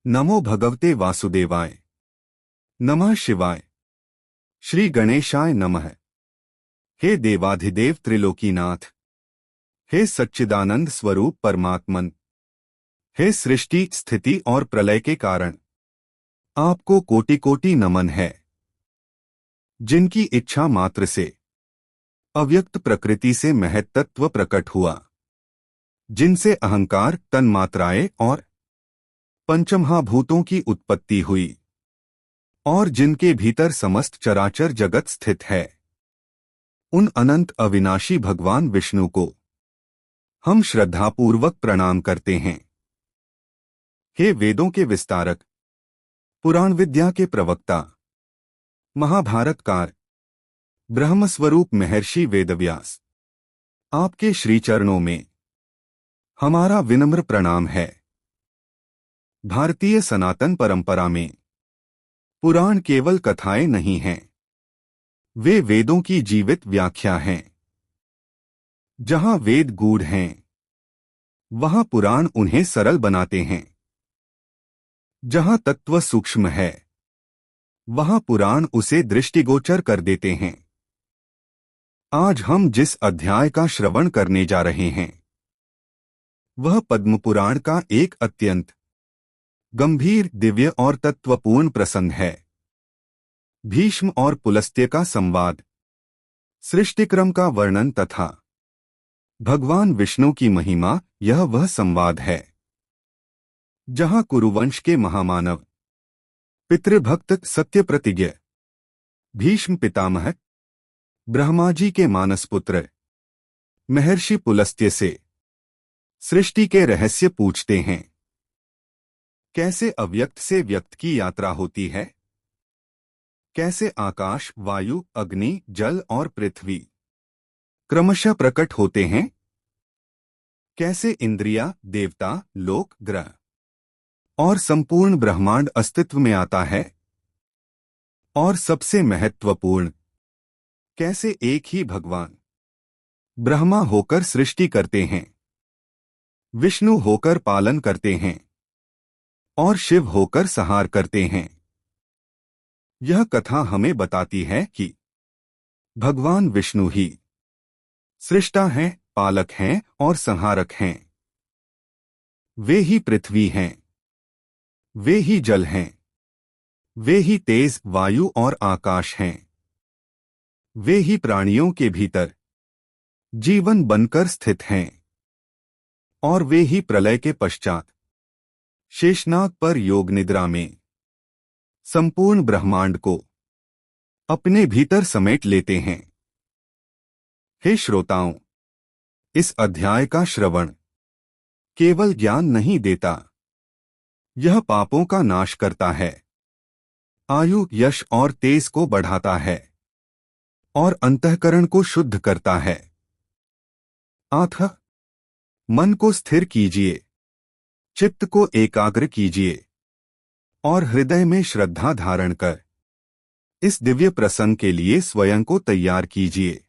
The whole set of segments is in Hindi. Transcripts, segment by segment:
नमो भगवते वासुदेवाय। नमः शिवाय। श्री गणेशाय नमः। हे देवाधिदेव त्रिलोकीनाथ, हे सच्चिदानंद स्वरूप परमात्मन, हे सृष्टि स्थिति और प्रलय के कारण, आपको कोटि कोटि नमन है। जिनकी इच्छा मात्र से अव्यक्त प्रकृति से महत्तत्व प्रकट हुआ, जिनसे अहंकार तन्मात्राएं और पंचमहाभूतों की उत्पत्ति हुई और जिनके भीतर समस्त चराचर जगत स्थित है, उन अनंत अविनाशी भगवान विष्णु को हम श्रद्धापूर्वक प्रणाम करते हैं। हे वेदों के विस्तारक, पुराण विद्या के प्रवक्ता, महाभारतकार, ब्रह्मस्वरूप महर्षि वेदव्यास, आपके श्रीचरणों में हमारा विनम्र प्रणाम है। भारतीय सनातन परंपरा में पुराण केवल कथाएं नहीं हैं, वे वेदों की जीवित व्याख्या हैं। जहां वेद गूढ़ हैं, वहां पुराण उन्हें सरल बनाते हैं। जहां तत्व सूक्ष्म है, वहां पुराण उसे दृष्टिगोचर कर देते हैं। आज हम जिस अध्याय का श्रवण करने जा रहे हैं, वह पद्म पुराण का एक अत्यंत गंभीर, दिव्य और तत्वपूर्ण प्रसंग है। भीष्म और पुलस्त्य का संवाद, सृष्टिक्रम का वर्णन तथा भगवान विष्णु की महिमा, यह वह संवाद है जहां कुरुवंश के महामानव, पितृभक्त, सत्य प्रतिज्ञ भीष्म पितामह ब्रह्मा जी के मानसपुत्र महर्षि पुलस्त्य से सृष्टि के रहस्य पूछते हैं। कैसे अव्यक्त से व्यक्त की यात्रा होती है, कैसे आकाश, वायु, अग्नि, जल और पृथ्वी क्रमशः प्रकट होते हैं, कैसे इंद्रिया, देवता, लोक, ग्रह और संपूर्ण ब्रह्मांड अस्तित्व में आता है, और सबसे महत्वपूर्ण, कैसे एक ही भगवान ब्रह्मा होकर सृष्टि करते हैं, विष्णु होकर पालन करते हैं और शिव होकर संहार करते हैं। यह कथा हमें बताती है कि भगवान विष्णु ही सृष्टा हैं, पालक हैं और संहारक हैं। वे ही पृथ्वी हैं, वे ही जल हैं, वे ही तेज, वायु और आकाश हैं। वे ही प्राणियों के भीतर जीवन बनकर स्थित हैं, और वे ही प्रलय के पश्चात शेषनाग पर योग निद्रा में संपूर्ण ब्रह्मांड को अपने भीतर समेट लेते हैं। हे श्रोताओं, इस अध्याय का श्रवण केवल ज्ञान नहीं देता, यह पापों का नाश करता है, आयु, यश और तेज को बढ़ाता है और अंतःकरण को शुद्ध करता है। अतः मन को स्थिर कीजिए, चित्त को एकाग्र कीजिए और हृदय में श्रद्धा धारण कर इस दिव्य प्रसंग के लिए स्वयं को तैयार कीजिए।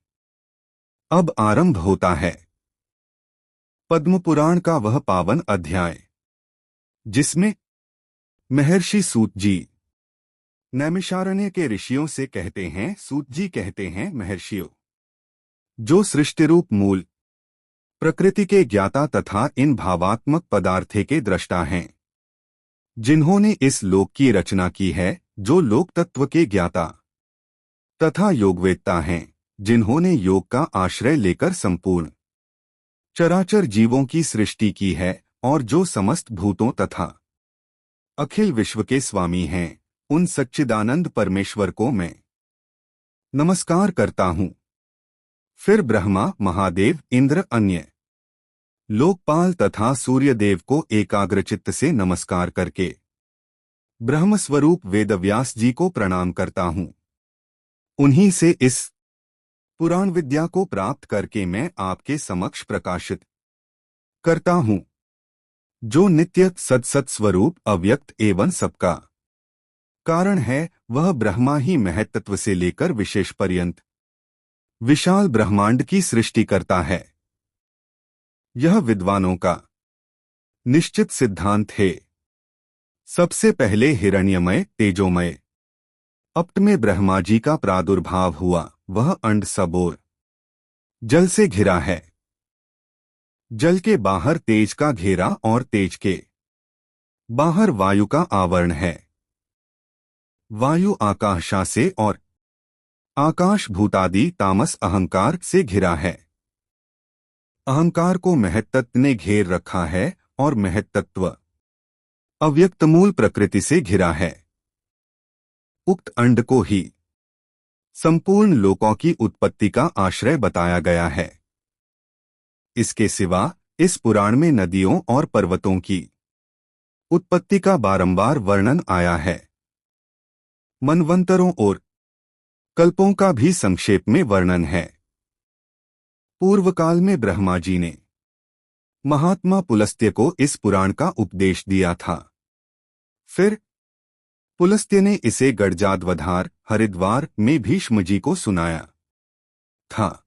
अब आरंभ होता है पद्म पुराण का वह पावन अध्याय जिसमें महर्षि सूत जी नैमिषारण्य के ऋषियों से कहते हैं, सूत जी कहते हैं, महर्षियों, जो सृष्टिरूप मूल प्रकृति के ज्ञाता तथा इन भावात्मक पदार्थे के दृष्टा हैं, जिन्होंने इस लोक की रचना की है, जो लोक तत्व के ज्ञाता तथा योगवेत्ता हैं, जिन्होंने योग का आश्रय लेकर संपूर्ण चराचर जीवों की सृष्टि की है और जो समस्त भूतों तथा अखिल विश्व के स्वामी हैं, उन सच्चिदानंद परमेश्वर को मैं नमस्कार करता हूँ। फिर ब्रह्मा, महादेव, इंद्र, अन्य लोकपाल तथा सूर्यदेव को एकाग्रचित्त से नमस्कार करके ब्रह्मस्वरूप वेदव्यास जी को प्रणाम करता हूँ। उन्हीं से इस पुराण विद्या को प्राप्त करके मैं आपके समक्ष प्रकाशित करता हूँ, जो नित्य सत्सत स्वरूप, अव्यक्त एवं सबका कारण है। वह ब्रह्मा ही महत्त्व से लेकर विशेष पर्यंत विशाल ब्रह्मांड की सृष्टि करता है। यह विद्वानों का निश्चित सिद्धांत है। सबसे पहले हिरण्यमय तेजोमय अप्ट में ब्रह्मा जी का प्रादुर्भाव हुआ। वह अंड सबोर जल से घिरा है। जल के बाहर तेज का घेरा और तेज के बाहर वायु का आवरण है। वायु आकाशा से और आकाश भूतादि तामस अहंकार से घिरा है। अहंकार को महत्तत्व ने घेर रखा है और महत्तत्व अव्यक्त मूल प्रकृति से घिरा है। उक्त अंड को ही संपूर्ण लोकों की उत्पत्ति का आश्रय बताया गया है। इसके सिवा इस पुराण में नदियों और पर्वतों की उत्पत्ति का बारंबार वर्णन आया है। मनवंतरों और कल्पों का भी संक्षेप में वर्णन है। पूर्व काल में ब्रह्मा जी ने महात्मा पुलस्त्य को इस पुराण का उपदेश दिया था। फिर पुलस्त्य ने इसे गडजाद्वधार हरिद्वार में भीष्म जी को सुनाया था।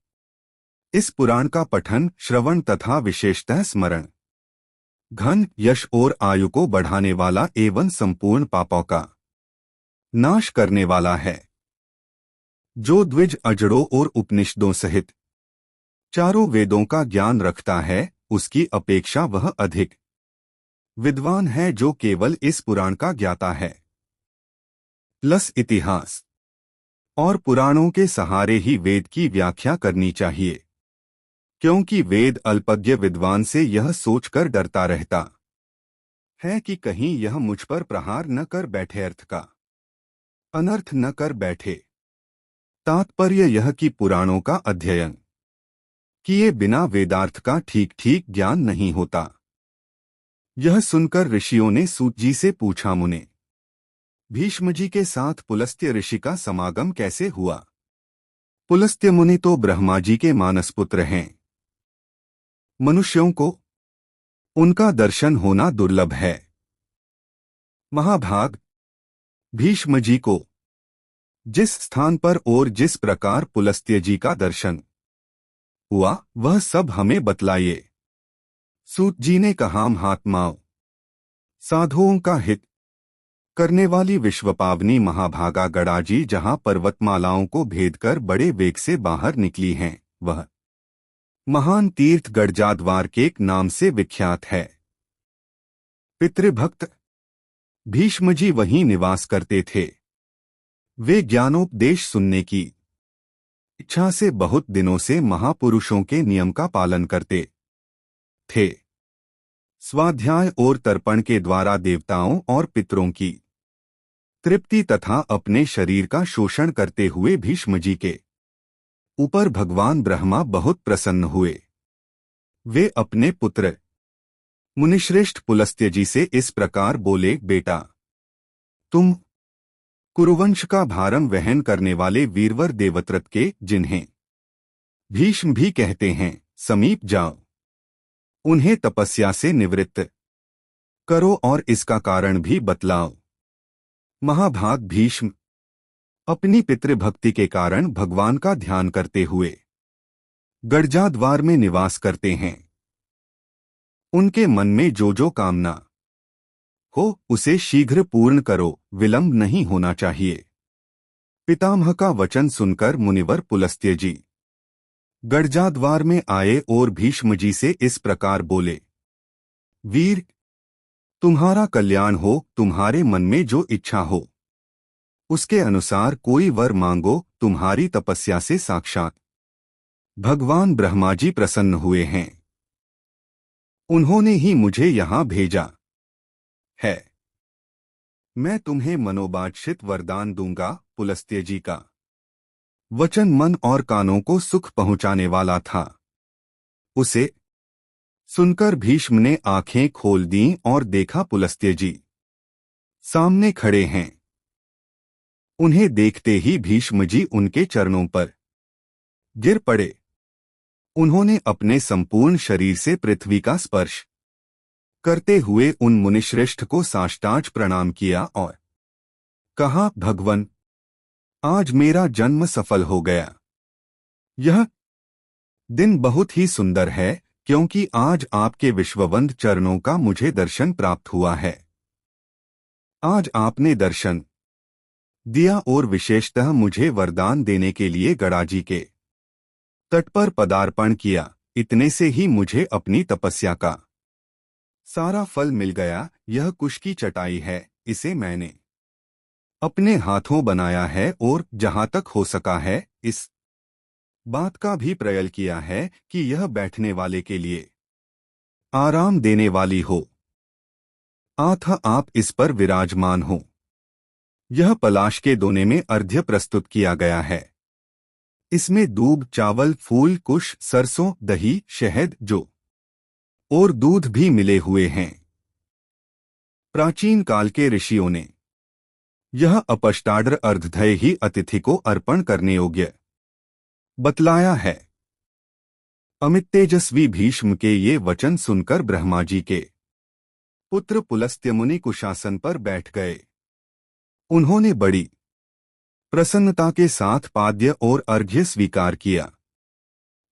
इस पुराण का पठन, श्रवण तथा विशेषतः स्मरण घन यश और आयु को बढ़ाने वाला एवं संपूर्ण पापों का नाश करने वाला है। जो द्विज अजड़ों और उपनिषदों सहित चारों वेदों का ज्ञान रखता है, उसकी अपेक्षा वह अधिक विद्वान है जो केवल इस पुराण का ज्ञाता है। प्लस इतिहास और पुराणों के सहारे ही वेद की व्याख्या करनी चाहिए, क्योंकि वेद अल्पज्ञ विद्वान से यह सोचकर डरता रहता है कि कहीं यह मुझ पर प्रहार न कर बैठे, अर्थ का अनर्थ न कर बैठे। तात्पर्य यह कि पुराणों का अध्ययन किए बिना वेदार्थ का ठीक ठीक ज्ञान नहीं होता। यह सुनकर ऋषियों ने सूत जी से पूछा, मुने, भीष्म जी के साथ पुलस्त्य ऋषि का समागम कैसे हुआ? पुलस्त्य मुनि तो ब्रह्मा जी के मानसपुत्र हैं। मनुष्यों को उनका दर्शन होना दुर्लभ है। महाभाग, भीष्म जी को जिस स्थान पर और जिस प्रकार पुलस्त्य जी का दर्शन हुआ, वह सब हमें बतलाइए। सूत जी ने कहा, महात्माओं, साधुओं का हित करने वाली विश्वपावनी महाभागा गड़ाजी जहां पर्वतमालाओं को भेदकर बड़े वेग से बाहर निकली हैं, वह महान तीर्थ गडजाद्वार के नाम से विख्यात है। पितृभक्त भीष्म जी वहीं निवास करते थे। वे ज्ञानोपदेश सुनने की इच्छा से बहुत दिनों से महापुरुषों के नियम का पालन करते थे। स्वाध्याय और तर्पण के द्वारा देवताओं और पितरों की तृप्ति तथा अपने शरीर का शोषण करते हुए भीष्म जी के ऊपर भगवान ब्रह्मा बहुत प्रसन्न हुए। वे अपने पुत्र मुनिश्रेष्ठ पुलस्त्य जी से इस प्रकार बोले, बेटा, तुम कुरुवंश का भारम वहन करने वाले वीरवर देवव्रत के, जिन्हें भीष्म भी कहते हैं, समीप जाओ। उन्हें तपस्या से निवृत्त करो और इसका कारण भी बतलाओ। महाभाग भीष्म अपनी पितृभक्ति के कारण भगवान का ध्यान करते हुए गडजाद्वार में निवास करते हैं। उनके मन में जो जो कामना हो उसे शीघ्र पूर्ण करो, विलंब नहीं होना चाहिए। पितामह का वचन सुनकर मुनिवर पुलस्त्य जी गडजाद्वार में आए और भीष्म जी से इस प्रकार बोले, वीर, तुम्हारा कल्याण हो, तुम्हारे मन में जो इच्छा हो उसके अनुसार कोई वर मांगो, तुम्हारी तपस्या से साक्षात भगवान ब्रह्मा जी प्रसन्न हुए हैं। उन्होंने ही मुझे यहां भेजा है। मैं तुम्हें मनोवांछित वरदान दूंगा। पुलस्त्य जी का वचन मन और कानों को सुख पहुंचाने वाला था। उसे सुनकर भीष्म ने आंखें खोल दीं और देखा पुलस्त्य जी सामने खड़े हैं। उन्हें देखते ही भीष्म जी उनके चरणों पर गिर पड़े। उन्होंने अपने संपूर्ण शरीर से पृथ्वी का स्पर्श करते हुए उन मुनिश्रेष्ठ को साष्टांग प्रणाम किया और कहा, भगवन, आज मेरा जन्म सफल हो गया। यह दिन बहुत ही सुंदर है, क्योंकि आज आपके विश्ववंद चरणों का मुझे दर्शन प्राप्त हुआ है। आज आपने दर्शन दिया और विशेषतः मुझे वरदान देने के लिए गड़ाजी के तट पर पदार्पण किया। इतने से ही मुझे अपनी तपस्या का सारा फल मिल गया। यह कुश की चटाई है, इसे मैंने अपने हाथों बनाया है और जहां तक हो सका है इस बात का भी प्रयास किया है कि यह बैठने वाले के लिए आराम देने वाली हो। अतः आप इस पर विराजमान हो। यह पलाश के दोने में अर्घ्य प्रस्तुत किया गया है। इसमें दूब, चावल, फूल, कुश, सरसों, दही, शहद, जो और दूध भी मिले हुए हैं। प्राचीन काल के ऋषियों ने यह अपष्टाड्र अर्धधय ही अतिथि को अर्पण करने योग्य बतलाया है। अमित तेजस्वी भीष्म के ये वचन सुनकर ब्रह्मा जी के पुत्र पुलस्त्य मुनि कुशासन पर बैठ गए। उन्होंने बड़ी प्रसन्नता के साथ पाद्य और अर्घ्य स्वीकार किया।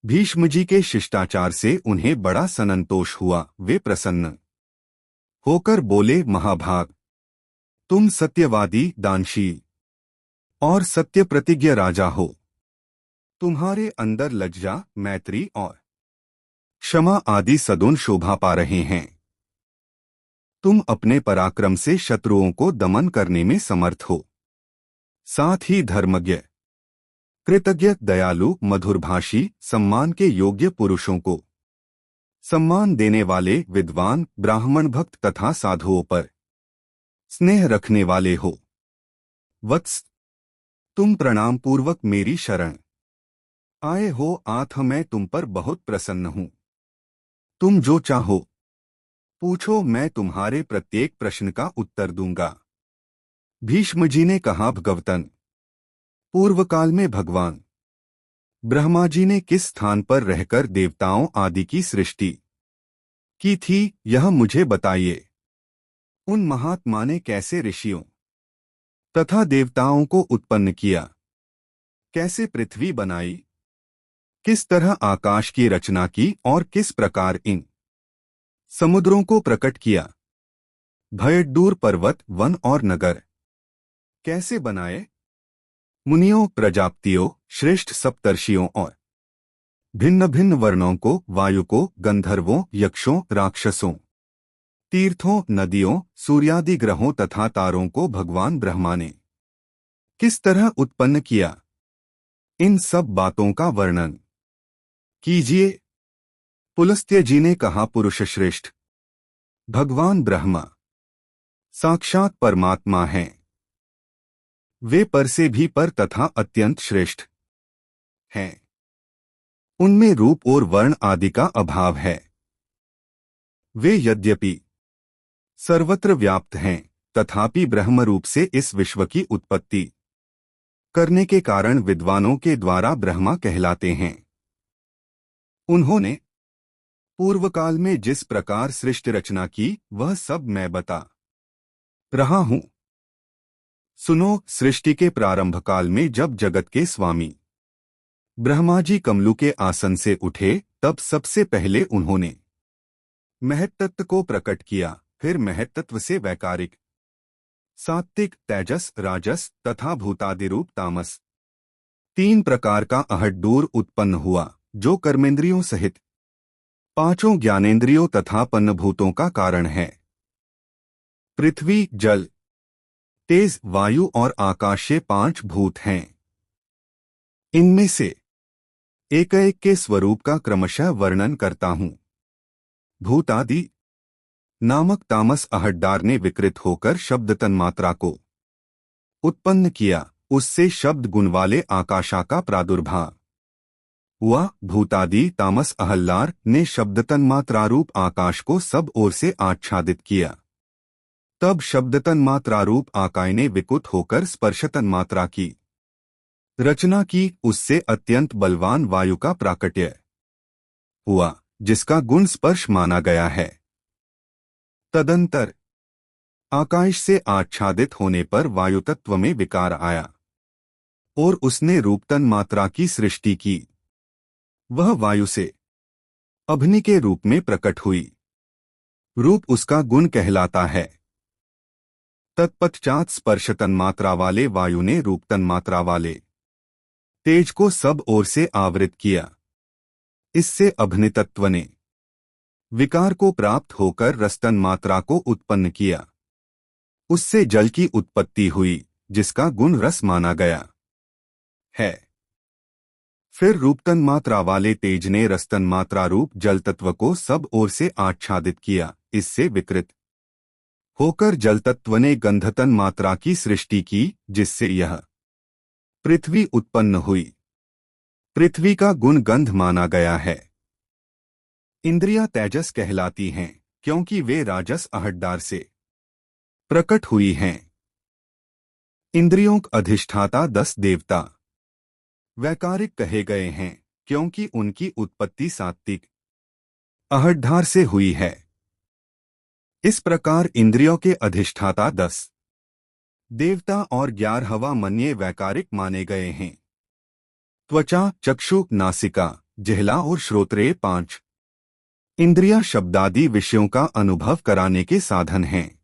भीष्म जी के शिष्टाचार से उन्हें बड़ा संतोष हुआ। वे प्रसन्न होकर बोले, महाभाग, तुम सत्यवादी, दानशील और सत्य प्रतिज्ञ राजा हो। तुम्हारे अंदर लज्जा, मैत्री और क्षमा आदि सद्गुण शोभा पा रहे हैं। तुम अपने पराक्रम से शत्रुओं को दमन करने में समर्थ हो। साथ ही धर्मज्ञ, कृतज्ञ, दयालु, मधुरभाषी, सम्मान के योग्य पुरुषों को सम्मान देने वाले, विद्वान, ब्राह्मण भक्त तथा साधुओं पर स्नेह रखने वाले हो। वत्स, तुम प्रणाम पूर्वक मेरी शरण आए हो। अतः मैं तुम पर बहुत प्रसन्न हूं। तुम जो चाहो पूछो, मैं तुम्हारे प्रत्येक प्रश्न का उत्तर दूंगा। भीष्म जी ने कहा, भगवतन, पूर्व काल में भगवान ब्रह्मा जी ने किस स्थान पर रहकर देवताओं आदि की सृष्टि की थी, यह मुझे बताइए। उन महात्मा ने कैसे ऋषियों तथा देवताओं को उत्पन्न किया, कैसे पृथ्वी बनाई, किस तरह आकाश की रचना की और किस प्रकार इन समुद्रों को प्रकट किया, भयदूर पर्वत, वन और नगर कैसे बनाए, मुनियों, प्रजापतियों, श्रेष्ठ सप्तर्षियों और भिन्न भिन्न वर्णों को, वायु को, गंधर्वों, यक्षों, राक्षसों, तीर्थों, नदियों, सूर्यादि ग्रहों तथा तारों को भगवान ब्रह्मा ने किस तरह उत्पन्न किया, इन सब बातों का वर्णन कीजिए। पुलस्त्य जी ने कहा, पुरुष श्रेष्ठ, भगवान ब्रह्मा साक्षात परमात्मा हैं। वे पर से भी पर तथा अत्यंत श्रेष्ठ हैं। उनमें रूप और वर्ण आदि का अभाव है। वे यद्यपि सर्वत्र व्याप्त हैं, तथापि ब्रह्म रूप से इस विश्व की उत्पत्ति करने के कारण विद्वानों के द्वारा ब्रह्मा कहलाते हैं। उन्होंने पूर्व काल में जिस प्रकार सृष्टि रचना की, वह सब मैं बता रहा हूं। सुनो, सृष्टि के प्रारंभ काल में जब जगत के स्वामी ब्रह्मा जी कमलू के आसन से उठे, तब सबसे पहले उन्होंने महत्तत्व को प्रकट किया। फिर महत्तत्व से वैकारिक, सात्विक, तेजस, राजस तथा भूतादि रूप तामस, तीन प्रकार का अहड्डूर उत्पन्न हुआ, जो कर्मेंद्रियों सहित पांचों ज्ञानेंद्रियों तथा पन्नभूतों का कारण है। पृथ्वी, जल, तेज, वायु और आकाश ये पांच भूत हैं। इनमें से एक एक के स्वरूप का क्रमशः वर्णन करता हूं। भूतादि नामक तामस अहड्डार ने विकृत होकर शब्द तन्मात्रा को उत्पन्न किया। उससे शब्द गुण वाले आकाशा का प्रादुर्भाव हुआ। भूतादि तामस अहल्लार ने शब्द तन्मात्रारूप आकाश को सब ओर से आच्छादित किया। तब शब्द तन्मात्रारूप आकाश ने विकुत होकर स्पर्श तन्मात्रा की रचना की। उससे अत्यंत बलवान वायु का प्राकट्य हुआ, जिसका गुण स्पर्श माना गया है। तदंतर आकाश से आच्छादित होने पर वायु तत्व में विकार आया और उसने रूप तन्मात्रा की सृष्टि की। वह वायु से अग्नि के रूप में प्रकट हुई। रूप उसका गुण कहलाता है। तत्पश्चात स्पर्श तन्मात्रा वाले वायु ने रूप तन्मात्रा वाले तेज को सब ओर से आवृत किया। इससे अभ्नितत्व ने विकार को प्राप्त होकर रस तन्मात्रा को उत्पन्न किया। उससे जल की उत्पत्ति हुई, जिसका गुण रस माना गया है। फिर रूप तन्मात्रा वाले तेज ने रस तन्मात्रा रूप जल तत्व को सब ओर से आच्छादित किया। इससे विकृत होकर जल तत्व ने गंध तन्मात्रा की सृष्टि की, जिससे यह पृथ्वी उत्पन्न हुई। पृथ्वी का गुण गंध माना गया है। इंद्रियां तेजस कहलाती हैं, क्योंकि वे राजस अहड्डार से प्रकट हुई हैं। इंद्रियों का अधिष्ठाता 10 देवता वैकारिक कहे गए हैं, क्योंकि उनकी उत्पत्ति सात्विक अहड्डार से हुई है। इस प्रकार इंद्रियों के अधिष्ठाता 10 देवता और 11वां मन्ये वैकारिक माने गए हैं। त्वचा, चक्षु, नासिका, जिह्वा और श्रोत्रेय 5 इंद्रियां शब्दादि विषयों का अनुभव कराने के साधन हैं।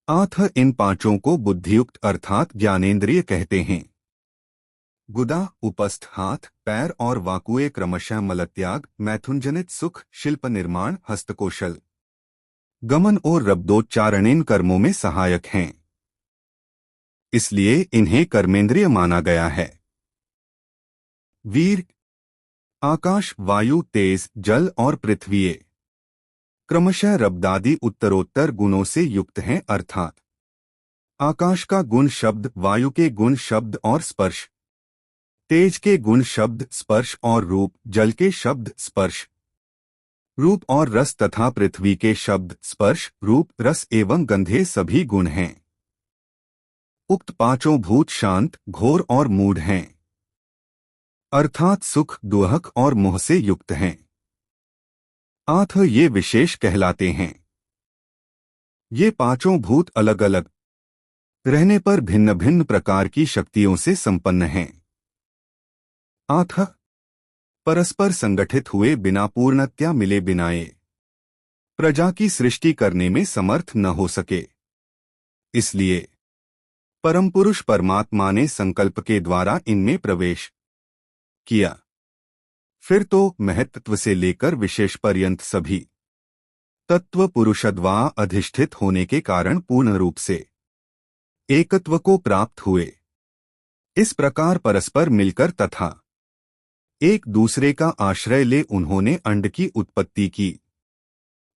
आठ इन पांचों को बुद्धियुक्त अर्थात ज्ञानेंद्रिय कहते हैं। गुदा, उपस्थ, हाथ, पैर और वाकुए क्रमशः मलत्याग, मैथुनजनित सुख, शिल्प निर्माण, हस्तकौशल, गमन और रब्दोच्चारण इन कर्मों में सहायक हैं। इसलिए इन्हें कर्मेंद्रिय माना गया है। वीर, आकाश, वायु, तेज, जल और पृथ्वी ये क्रमशः रब्दादि उत्तरोत्तर गुणों से युक्त हैं, अर्थात आकाश का गुण शब्द, वायु के गुण शब्द और स्पर्श, तेज के गुण शब्द स्पर्श और रूप, जल के शब्द स्पर्श रूप और रस तथा पृथ्वी के शब्द स्पर्श रूप रस एवं गंधे सभी गुण हैं। उक्त पांचों भूत शांत, घोर और मूढ़ हैं, अर्थात सुख, दुहक और मोह से युक्त हैं। आठ ये विशेष कहलाते हैं। ये पांचों भूत अलग अलग रहने पर भिन्न भिन्न प्रकार की शक्तियों से संपन्न हैं। आठ परस्पर संगठित हुए बिना पूर्णतया मिले बिना ये प्रजा की सृष्टि करने में समर्थ न हो सके। इसलिए परमपुरुष परमात्मा ने संकल्प के द्वारा इनमें प्रवेश किया। फिर तो महत्त्व से लेकर विशेष पर्यंत सभी तत्व पुरुषद्वा अधिष्ठित होने के कारण पूर्ण रूप से एकत्व को प्राप्त हुए। इस प्रकार परस्पर मिलकर तथा एक दूसरे का आश्रय ले उन्होंने अंड की उत्पत्ति की।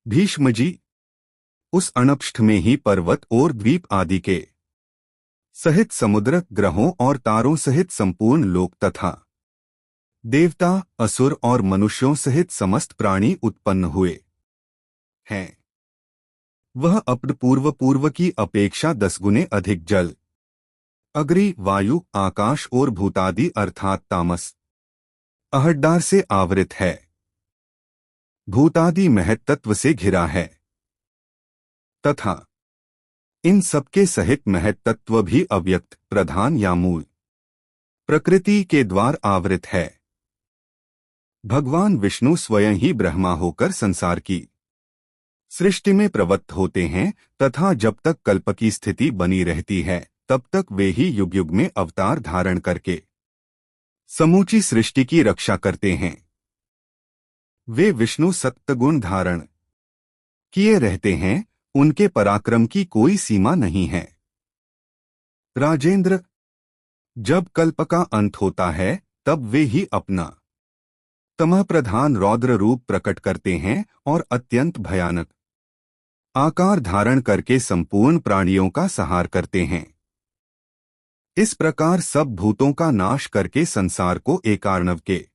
भीष्म जी उस अनपष्ठ में ही पर्वत और द्वीप आदि के सहित समुद्र, ग्रहों और तारों सहित संपूर्ण लोक तथा देवता, असुर और मनुष्यों सहित समस्त प्राणी उत्पन्न हुए हैं। वह अपने पूर्व की अपेक्षा 10 गुने अधिक जल, अग्नि, वायु, आकाश और भूतादि अर्थात तामस अहड्डार से आवृत है। भूतादि महत्तत्व से घिरा है तथा इन सबके सहित महत्तत्व भी अव्यक्त, प्रधान या मूल प्रकृति के द्वार आवृत है। भगवान विष्णु स्वयं ही ब्रह्मा होकर संसार की सृष्टि में प्रवृत्त होते हैं तथा जब तक कल्प की स्थिति बनी रहती है तब तक वे ही युग युग में अवतार धारण करके समूची सृष्टि की रक्षा करते हैं। वे विष्णु सत्वगुण धारण किए रहते हैं, उनके पराक्रम की कोई सीमा नहीं है। राजेंद्र, जब कल्प का अंत होता है तब वे ही अपना तमः प्रधान रौद्र रूप प्रकट करते हैं और अत्यंत भयानक आकार धारण करके संपूर्ण प्राणियों का संहार करते हैं। इस प्रकार सब भूतों का नाश करके संसार को एकार्णव के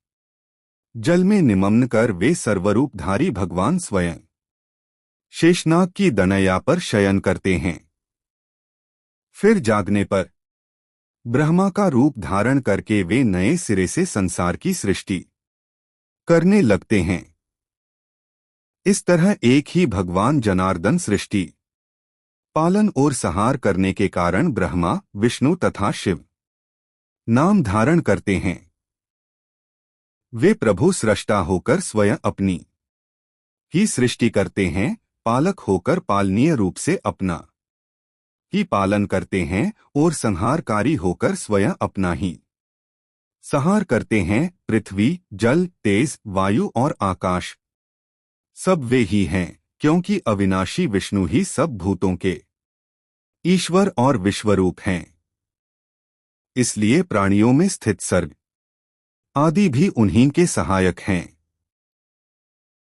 जल में निमग्न कर वे सर्वरूपधारी भगवान स्वयं शेषनाग की दनया पर शयन करते हैं। फिर जागने पर ब्रह्मा का रूप धारण करके वे नए सिरे से संसार की सृष्टि करने लगते हैं। इस तरह एक ही भगवान जनार्दन सृष्टि पालन और संहार करने के कारण ब्रह्मा, विष्णु तथा शिव नाम धारण करते हैं। वे प्रभु सृष्टा होकर स्वयं अपनी ही सृष्टि करते हैं, पालक होकर पालनीय रूप से अपना की पालन करते हैं और संहारकारी होकर स्वयं अपना ही संहार करते हैं। पृथ्वी, जल, तेज, वायु और आकाश सब वे ही हैं, क्योंकि अविनाशी विष्णु ही सब भूतों के ईश्वर और विश्वरूप हैं। इसलिए प्राणियों में स्थित सर्ग आदि भी उन्हीं के सहायक हैं।